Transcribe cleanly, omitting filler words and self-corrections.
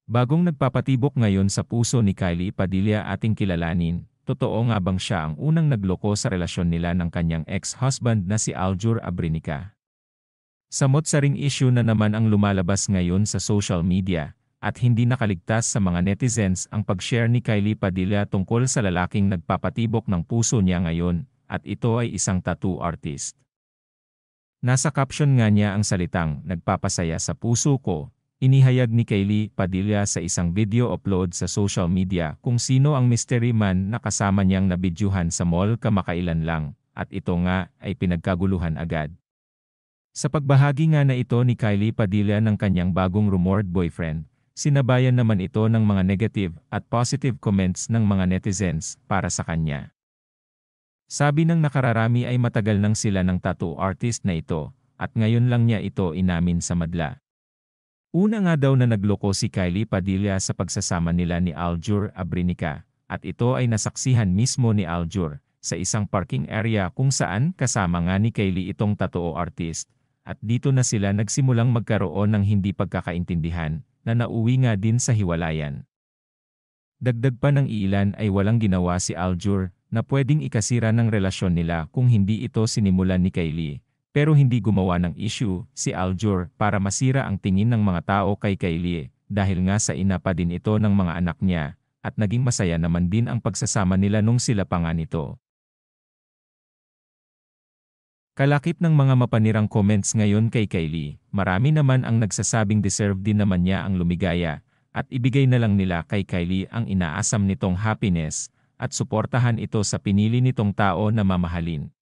Bagong nagpapatibok ngayon sa puso ni Kylie Padilla ating kilalanin, totoo nga bang siya ang unang nagloko sa relasyon nila ng kanyang ex-husband na si Aljur Abrenica? Samot-saring issue na naman ang lumalabas ngayon sa social media, at hindi nakaligtas sa mga netizens ang pag-share ni Kylie Padilla tungkol sa lalaking nagpapatibok ng puso niya ngayon, at ito ay isang tattoo artist. Nasa caption nga niya ang salitang, "Nagpapasaya sa puso ko." Inihayag ni Kylie Padilla sa isang video upload sa social media kung sino ang mystery man na kasama niyang nabidyuhan sa mall kamakailan lang, at ito nga ay pinagkaguluhan agad. Sa pagbahagi nga na ito ni Kylie Padilla ng kanyang bagong rumored boyfriend, sinabayan naman ito ng mga negative at positive comments ng mga netizens para sa kanya. Sabi ng nakararami ay matagal nang sila ng tattoo artist na ito, at ngayon lang niya ito inamin sa madla. Una nga daw na nagloko si Kylie Padilla sa pagsasama nila ni Aljur Abrenica, at ito ay nasaksihan mismo ni Aljur sa isang parking area kung saan kasama nga ni Kylie itong tattoo artist, at dito na sila nagsimulang magkaroon ng hindi pagkakaintindihan na nauwi nga din sa hiwalayan. Dagdag pa ng ilan ay walang ginawa si Aljur na pwedeng ikasira ng relasyon nila kung hindi ito sinimulan ni Kylie. Pero hindi gumawa ng issue si Aljur para masira ang tingin ng mga tao kay Kylie, dahil nga sa ina pa din ito ng mga anak niya, at naging masaya naman din ang pagsasama nila nung sila pa nga nito. Kalakip ng mga mapanirang comments ngayon kay Kylie, marami naman ang nagsasabing deserve din naman niya ang lumigaya, at ibigay na lang nila kay Kylie ang inaasam nitong happiness, at suportahan ito sa pinili nitong tao na mamahalin.